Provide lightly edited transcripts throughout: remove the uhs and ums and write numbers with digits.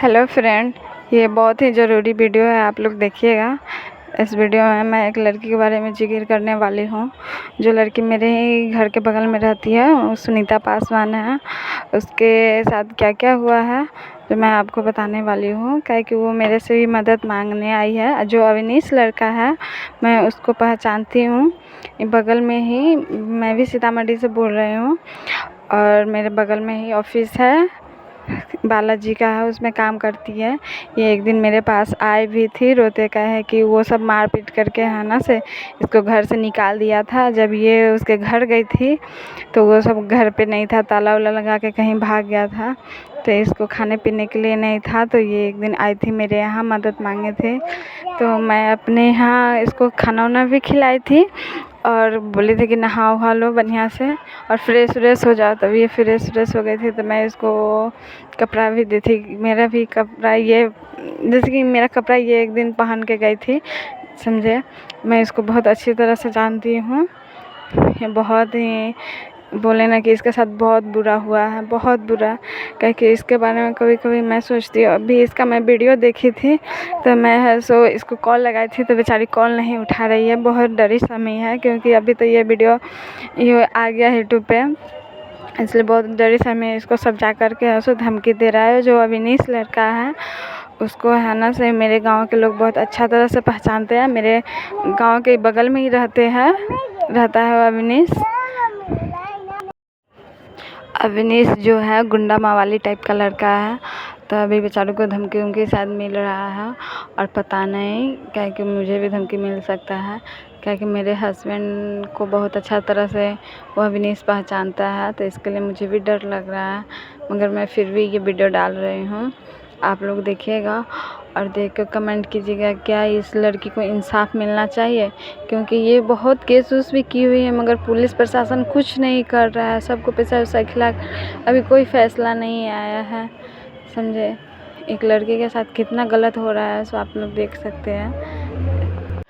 Hello friend, ये बहुत ही ज़रूरी वीडियो है, आप लोग देखिएगा। इस वीडियो में मैं एक लड़की के बारे में जिक्र करने वाली हूँ। जो लड़की मेरे ही घर के बगल में रहती है, वो सुनीता पासवान है। उसके साथ क्या क्या हुआ है जो मैं आपको बताने वाली हूँ, क्या कि वो मेरे से भी मदद मांगने आई है। जो अविनीश लड़का है, मैं उसको पहचानती हूँ। बगल में ही, मैं भी सीतामढ़ी से बोल रही हूँ और मेरे बगल में ही ऑफिस है, बालाजी का है, उसमें काम करती है। ये एक दिन मेरे पास आई भी थी, रोते का है कि वो सब मारपीट करके है ना से इसको घर से निकाल दिया था। जब ये उसके घर गई थी तो वो सब घर पे नहीं था, ताला वाला लगा के कहीं भाग गया था, तो इसको खाने पीने के लिए नहीं था। तो ये एक दिन आई थी मेरे यहाँ, मदद मांगे थे, तो मैं अपने यहाँ इसको खाना वाना भी खिलाई थी और बोली थी कि नहा वहा लो बढ़िया से और फ्रेश व्रेश हो जाओ। तब ये फ्रेश व्रेश हो गई थी, तो मैं इसको कपड़ा भी दी थी। मेरा भी कपड़ा, ये जैसे कि मेरा कपड़ा ये एक दिन पहन के गई थी, समझे। मैं इसको बहुत अच्छी तरह से जानती हूँ। ये बहुत ही बोले ना कि इसके साथ बहुत बुरा हुआ है, बहुत बुरा। क्योंकि इसके बारे में कभी कभी मैं सोचती हूँ। अभी इसका मैं वीडियो देखी थी तो मैं इसको कॉल लगाई थी तो बेचारी कॉल नहीं उठा रही है। बहुत डरी समय है, क्योंकि अभी तो ये वीडियो ये आ गया यूट्यूब पे, इसलिए बहुत डरी समय इसको सब जा कर के उसको धमकी दे रहा है। जो अविनीश लड़का है उसको है ना से मेरे गांव के लोग बहुत अच्छा तरह से पहचानते हैं। मेरे गांव के बगल में ही रहता है अविनीश। अविनीश जो है गुंडा मावाली टाइप का लड़का है, तो अभी बेचारों को धमकी उमकी शायद मिल रहा है और पता नहीं क्या कि मुझे भी धमकी मिल सकता है, क्या कि मेरे हस्बैंड को बहुत अच्छा तरह से वो अविनीश पहचानता है, तो इसके लिए मुझे भी डर लग रहा है। मगर मैं फिर भी ये वीडियो डाल रही हूँ, आप लोग देखिएगा और देख कर कमेंट कीजिएगा क्या इस लड़की को इंसाफ मिलना चाहिए। क्योंकि ये बहुत केस उस भी की हुई है, मगर पुलिस प्रशासन कुछ नहीं कर रहा है। सबको पैसा वैसा खिला, अभी कोई फैसला नहीं आया है, समझे। एक लड़के के साथ कितना गलत हो रहा है, सो आप लोग देख सकते हैं।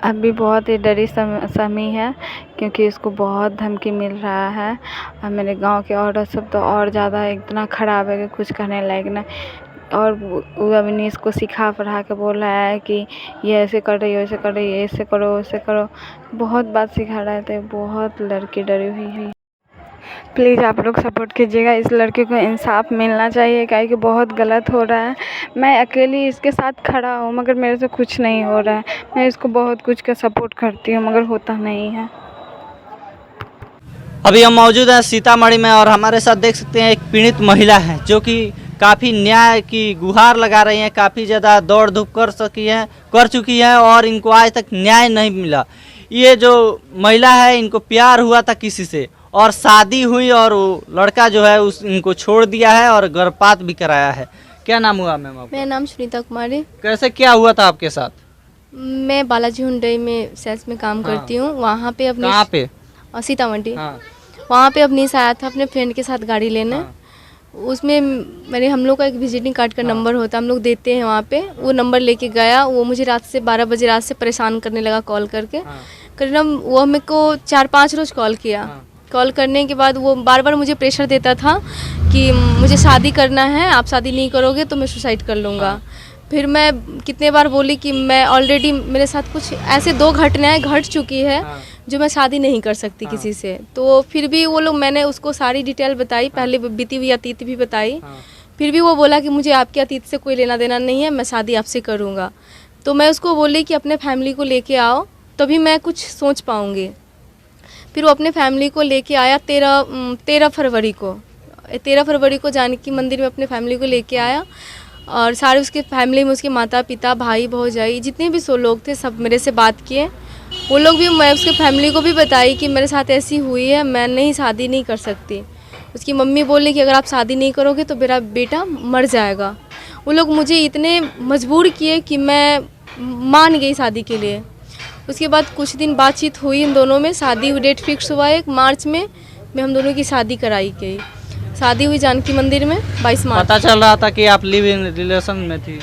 अभी बहुत ही डरी समय है, क्योंकि इसको बहुत धमकी मिल रहा है। और मेरे गांव के औरत सब तो और ज़्यादा इतना ख़राब है कि कुछ कहने लायक ना। और वो अविनीश को सिखा पढ़ा के बोल रहा है कि ये ऐसे कर रही हो, ऐसे कर रही है, ऐसे करो वैसे करो, बहुत बात सिखा रहा है। तो बहुत लड़की डरी हुई है। प्लीज़ आप लोग सपोर्ट कीजिएगा, इस लड़के को इंसाफ मिलना चाहिए, क्या कि बहुत गलत हो रहा है। मैं अकेली इसके साथ खड़ा हूँ मगर मेरे से कुछ नहीं हो रहा है। मैं इसको बहुत कुछ का सपोर्ट करती हूँ मगर होता नहीं है। अभी हम मौजूद हैं सीतामढ़ी में और हमारे साथ देख सकते हैं एक पीड़ित महिला है जो कि काफ़ी न्याय की गुहार लगा रही हैं। काफ़ी ज़्यादा दौड़ धूप कर चुकी हैं और इनको आज तक न्याय नहीं मिला। ये जो महिला है, इनको प्यार हुआ था किसी से और शादी हुई और वो लड़का जो है इनको छोड़ दिया है और गर्भपात भी कराया है। क्या नाम हुआ मैम आपका? मेरा नाम सुनीता कुमारी। कैसे क्या हुआ था आपके साथ? मैं बालाजी हुंडई में सेल्स में काम करती हूँ। वहाँ पे अपने कहाँ पे? सीतामढ़ी। वहाँ पे अवनीश आया था अपने फ्रेंड के साथ गाड़ी लेने। उसमें हम लोग का एक विजिटिंग कार्ड का नंबर होता है, हम लोग देते हैं वहाँ पे। वो नंबर लेके गया, वो मुझे रात से 12 बजे रात से परेशान करने लगा कॉल करके। करीब वो मेरे को 4-5 रोज़ कॉल किया। कॉल करने के बाद वो बार बार मुझे प्रेशर देता था कि मुझे शादी करना है, आप शादी नहीं करोगे तो मैं सुसाइड कर लूँगा। फिर मैं कितने बार बोली कि मैं ऑलरेडी मेरे साथ कुछ ऐसे 2 घटनाएं घट चुकी है जो मैं शादी नहीं कर सकती किसी से। तो फिर भी वो लोग, मैंने उसको सारी डिटेल बताई, पहले बीती हुई अतीत भी बताई। फिर भी वो बोला कि मुझे आपके अतीत से कोई लेना देना नहीं है, मैं शादी आपसे करूँगा। तो मैं उसको बोली कि अपने फैमिली को लेके आओ, तभी मैं कुछ सोच पाऊँगी। फिर वो अपने फैमिली को लेके आया 13 फरवरी को जानकी मंदिर में अपने फैमिली को लेके आया। और सारे उसके फैमिली में उसके माता पिता, भाई भौजाई, जितने भी 100 लोग थे, सब मेरे से बात किए। वो लोग भी, मैं उसके फैमिली को भी बताई कि मेरे साथ ऐसी हुई है, मैं नहीं शादी नहीं कर सकती। उसकी मम्मी बोली कि अगर आप शादी नहीं करोगे तो मेरा बेटा मर जाएगा। वो लोग मुझे इतने मजबूर किए कि मैं मान गई शादी के लिए। उसके बाद कुछ दिन बातचीत हुई इन दोनों में, शादी डेट फिक्स हुआ 1 मार्च में हम दोनों की शादी कराई गई। शादी हुई जानकी मंदिर में 22 मार्च। पता चल रहा था कि आप लिव इन रिलेशन में थी?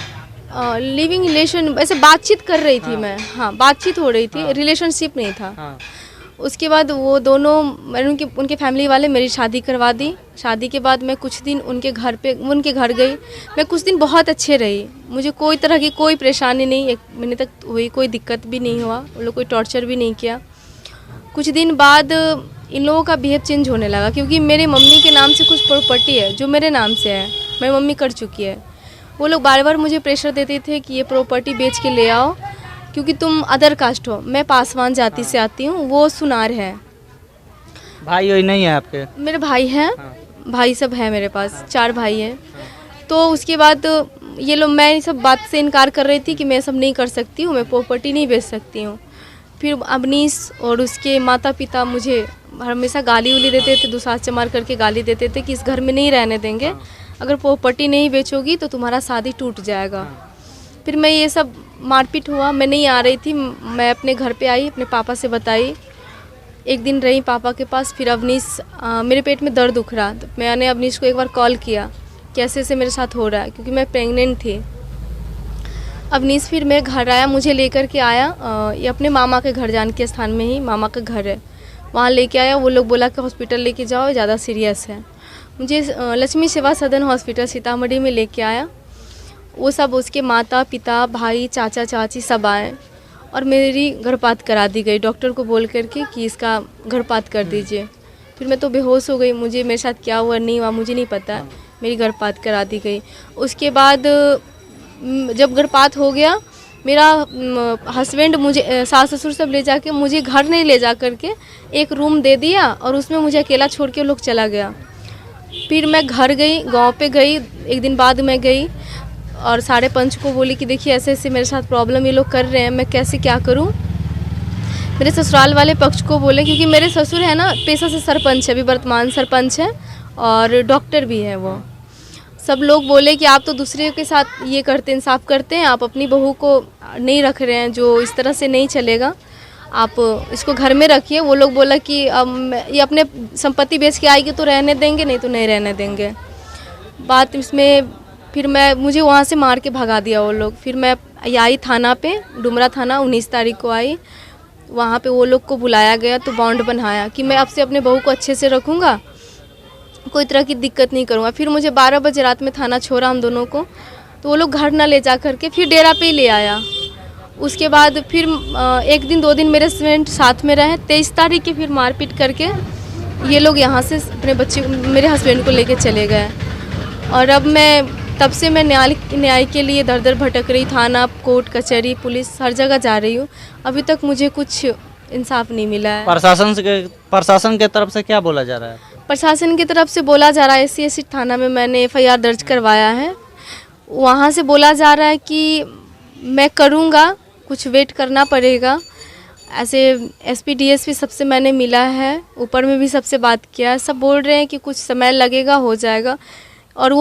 लिविंग रिलेशन, ऐसे बातचीत कर रही थी मैं। हाँ, बातचीत हो रही थी, रिलेशनशिप नहीं था। उसके बाद वो दोनों मैंने उनके फैमिली वाले मेरी शादी करवा दी। शादी के बाद मैं कुछ दिन उनके घर गई। मैं कुछ दिन बहुत अच्छे रही, मुझे कोई तरह की कोई परेशानी नहीं, 1 महीने तक हुई, कोई दिक्कत भी नहीं हुआ, वो लोग कोई टॉर्चर भी नहीं किया। कुछ दिन बाद इन लोगों का बिहेव चेंज होने लगा, क्योंकि मेरे मम्मी के नाम से कुछ प्रॉपर्टी है जो मेरे नाम से है, मेरी मम्मी कर चुकी है। वो लोग बार बार मुझे प्रेशर देते थे कि ये प्रॉपर्टी बेच के ले आओ, क्योंकि तुम अदर कास्ट हो, मैं पासवान जाति से आती हूँ, वो सुनार है। भाई वही नहीं है आपके? मेरे भाई हैं, भाई सब है मेरे पास, 4 भाई हैं। तो उसके बाद ये लोग, मैं इस सब बात से इनकार कर रही थी कि मैं सब नहीं कर सकती हूँ, मैं प्रॉपर्टी नहीं बेच सकती हूँ। फिर अवनीश और उसके माता पिता मुझे हमेशा गाली उली देते थे, दुसाध चमार करके गाली देते थे कि इस घर में नहीं रहने देंगे, अगर प्रॉपर्टी नहीं बेचोगी तो तुम्हारा शादी टूट जाएगा। फिर मैं ये सब मारपीट हुआ, मैं नहीं आ रही थी, मैं अपने घर पे आई, अपने पापा से बताई। एक दिन रही पापा के पास, फिर अवनीश मेरे पेट में दर्द उख रहा, तो मैंने अवनीश को एक बार कॉल किया कि ऐसे ऐसे मेरे साथ हो रहा है, क्योंकि मैं प्रेग्नेंट थी। अवनीश फिर मेरे घर आया, मुझे लेकर के आया, ये अपने मामा के घर, जानकी स्थान में ही मामा का घर है, वहाँ लेके आया। वो लोग बोला कि हॉस्पिटल लेके जाओ, ज़्यादा सीरियस है। मुझे लक्ष्मी सेवा सदन हॉस्पिटल सीतामढ़ी में लेके आया। वो सब, उसके माता पिता, भाई, चाचा चाची सब आए और मेरी गर्भपात करा दी गई, डॉक्टर को बोल करके कि इसका गर्भपात कर दीजिए। फिर मैं तो बेहोश हो गई, मुझे मेरे साथ क्या हुआ नहीं हुआ मुझे नहीं पता, मेरी गर्भपात करा दी गई। उसके बाद जब गर्भपात हो गया, मेरा हस्बैंड मुझे, सास ससुर सब ले जाके, मुझे घर नहीं ले जा करके एक रूम दे दिया और उसमें मुझे अकेला छोड़ के लोग चला गया। फिर मैं घर गई, गांव पे गई, एक दिन बाद मैं गई और साढ़े पंच को बोली कि देखिए ऐसे ऐसे मेरे साथ प्रॉब्लम ये लोग कर रहे हैं, मैं कैसे क्या करूं। मेरे ससुराल वाले पक्ष को बोले, क्योंकि मेरे ससुर है ना पेशा से सरपंच है, अभी वर्तमान सरपंच है और डॉक्टर भी है वो। सब लोग बोले कि आप तो दूसरे के साथ ये करते, इंसाफ करते हैं, आप अपनी बहू को नहीं रख रहे हैं, जो इस तरह से नहीं चलेगा, आप इसको घर में रखिए। वो लोग बोला कि ये अपने संपत्ति बेच के आएगी तो रहने देंगे, नहीं तो नहीं रहने देंगे। बात इसमें फिर मुझे वहाँ से मार के भगा दिया वो लोग। फिर मैं आई थाना पे, डुमरा थाना, 19 तारीख को आई। वहाँ पे वो लोग को बुलाया गया तो बॉन्ड बनाया कि मैं अब से अपने बहू को अच्छे से रखूँगा, कोई तरह की दिक्कत नहीं करूँगा। फिर मुझे 12 बजे रात में थाना छोड़ा हम दोनों को, तो वो लोग घर ना ले जा करके फिर डेरा पे ही ले आया। उसके बाद फिर 1 दिन 2 दिन मेरे हस्बैंड साथ में रहे। 23 तारीख के फिर मारपीट करके ये लोग यहाँ से अपने बच्चे, मेरे हस्बैंड को लेके चले गए। और अब मैं तब से मैं न्याय के लिए दर दर भटक रही, थाना, कोर्ट, कचहरी, पुलिस, हर जगह जा रही हूँ। अभी तक मुझे कुछ इंसाफ नहीं मिला है। प्रशासन के तरफ से क्या बोला जा रहा है? प्रशासन की तरफ से बोला जा रहा है, SC थाना में मैंने FIR दर्ज करवाया है, वहाँ से बोला जा रहा है कि मैं करूँगा, कुछ वेट करना पड़ेगा। ऐसे SP DSP सबसे मैंने मिला है, ऊपर में भी सबसे बात किया है, सब बोल रहे हैं कि कुछ समय लगेगा, हो जाएगा। और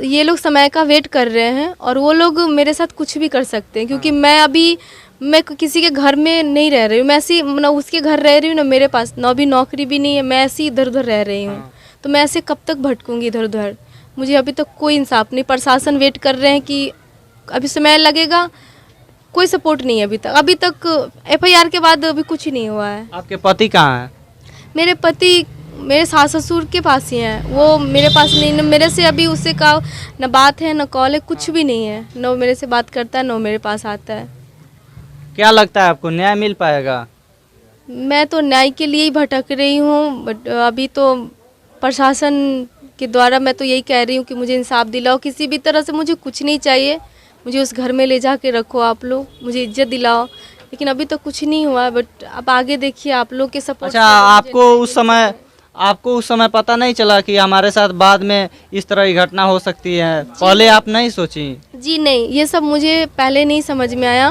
ये लोग समय का वेट कर रहे हैं और वो लोग मेरे साथ कुछ भी कर सकते हैं, क्योंकि मैं किसी के घर में नहीं रह रही हूँ, मैं ऐसी ना उसके घर रह रही हूँ, ना मेरे पास ना भी नौकरी भी नहीं है, मैं ऐसी इधर उधर रह रही हूँ। तो मैं ऐसे कब तक भटकूंगी इधर उधर? मुझे अभी तक कोई इंसाफ नहीं। प्रशासन वेट कर रहे हैं कि अभी समय लगेगा, कोई सपोर्ट नहीं है अभी तक FIR के बाद अभी कुछ ही नहीं हुआ है। आपके पति कहाँ हैं? मेरे पति मेरे सास ससुर के पास ही हैं, वो मेरे पास नहीं, न मेरे से अभी उससे का न बात है न कॉल है, कुछ भी नहीं है, न वो मेरे से बात करता है न मेरे पास आता है। क्या लगता है आपको न्याय मिल पाएगा? मैं तो न्याय के लिए ही भटक रही हूँ, बट अभी तो प्रशासन के द्वारा मैं तो यही कह रही हूँ कि मुझे इंसाफ दिलाओ, किसी भी तरह से मुझे कुछ नहीं चाहिए, मुझे उस घर में ले जा के रखो आप लोग, मुझे इज्जत दिलाओ। लेकिन अभी तक कुछ नहीं हुआ, बट अब आगे देखिए आप लोग के सपोर्ट। अच्छा, आपको उस समय पता नहीं चला कि हमारे साथ बाद में इस तरह की घटना हो सकती है? पहले आप नहीं सोची? जी नहीं, ये सब मुझे पहले नहीं समझ में आया,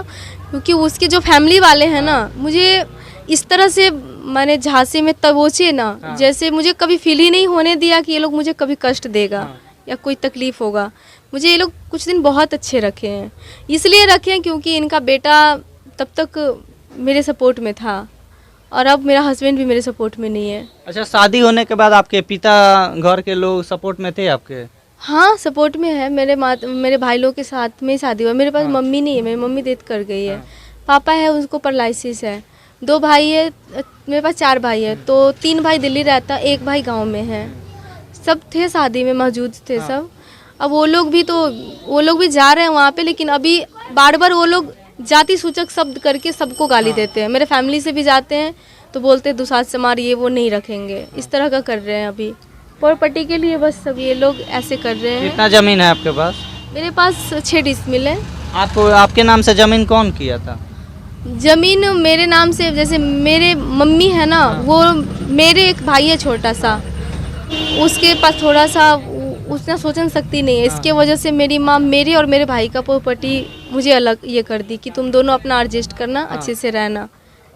क्योंकि उसके जो फैमिली वाले हैं ना, मुझे इस तरह से मैंने झांसे में दबोचे ना, जैसे मुझे कभी फील ही नहीं होने दिया कि ये लोग मुझे कभी कष्ट देगा या कोई तकलीफ होगा। मुझे ये लोग कुछ दिन बहुत अच्छे रखे हैं, इसलिए रखे हैं क्योंकि इनका बेटा तब तक मेरे सपोर्ट में था और अब मेरा हस्बैंड भी मेरे सपोर्ट में नहीं है। अच्छा, शादी होने के बाद आपके पिता, घर के लोग सपोर्ट में थे आपके? हाँ, सपोर्ट में है। मेरे भाई लोग के साथ में शादी हुआ। मेरे पास मम्मी नहीं है, मेरी मम्मी डेथ कर गई है। पापा है, उनको पैरालिसिस है। 2 भाई है, मेरे पास 4 भाई है, तो 3 भाई दिल्ली रहता, 1 भाई गांव में है। सब थे शादी में मौजूद थे सब। अब वो लोग भी जा रहे हैं वहाँ पे, लेकिन अभी बार बार वो लोग जाति सूचक शब्द करके सबको गाली देते हैं। मेरे फैमिली से भी जाते हैं तो बोलते हैं दुसाध समार ये वो नहीं रखेंगे, इस तरह का कर रहे हैं अभी प्रॉपर्टी के लिए। बस सब ये लोग ऐसे कर रहे हैं। कितना जमीन है आपके पास? मेरे पास 6 डिसमिल है। आपके नाम से जमीन कौन किया था? जमीन मेरे नाम से, जैसे मेरे मम्मी है ना, वो मेरे एक भाई है छोटा सा, उसके पास थोड़ा सा उसने सोचन शक्ति नहीं है, इसके वजह से मेरी माँ मेरे और मेरे भाई का प्रॉपर्टी मुझे अलग ये कर दी कि तुम दोनों अपना एडजस्ट करना, अच्छे से रहना।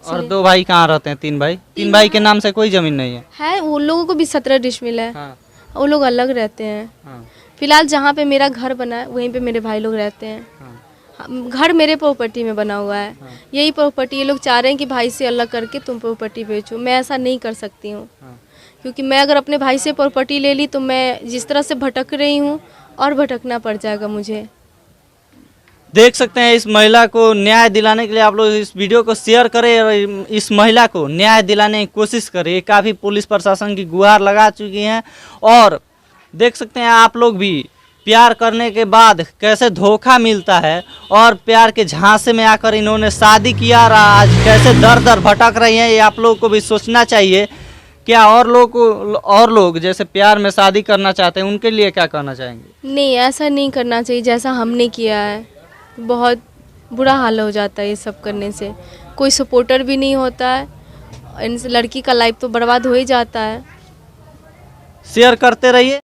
और 2 भाई कहाँ रहते हैं? 3 भाई? 3 भाई के नाम से कोई जमीन नहीं है? उन लोगों को भी 17 डिसमिल है। हाँ। वो लोग अलग रहते हैं। हाँ। फिलहाल जहाँ पे मेरा घर बना है वहीं पे मेरे भाई लोग रहते हैं। घर मेरे प्रॉपर्टी में बना हुआ है। यही प्रॉपर्टी ये लोग चाह रहे हैं कि भाई से अलग करके तुम प्रॉपर्टी बेचो। मैं ऐसा नहीं कर सकती हूँ, क्योंकि मैं अगर अपने भाई से प्रॉपर्टी ले ली तो मैं जिस तरह से भटक रही हूँ और भटकना पड़ जाएगा मुझे। देख सकते हैं, इस महिला को न्याय दिलाने के लिए आप लोग इस वीडियो को शेयर करें और इस महिला को न्याय दिलाने की कोशिश करें। काफ़ी पुलिस प्रशासन की गुहार लगा चुकी हैं और देख सकते हैं आप लोग भी प्यार करने के बाद कैसे धोखा मिलता है और प्यार के झांसे में आकर इन्होंने शादी किया और आज कैसे दर दर भटक रही हैं। ये आप लोगों को भी सोचना चाहिए। क्या और लोग जैसे प्यार में शादी करना चाहते हैं उनके लिए क्या कहना चाहेंगे? नहीं, ऐसा नहीं करना चाहिए जैसा हमने किया है। बहुत बुरा हाल हो जाता है ये सब करने से। कोई सपोर्टर भी नहीं होता है, इनसे लड़की का लाइफ तो बर्बाद हो ही जाता है। शेयर करते रहिए।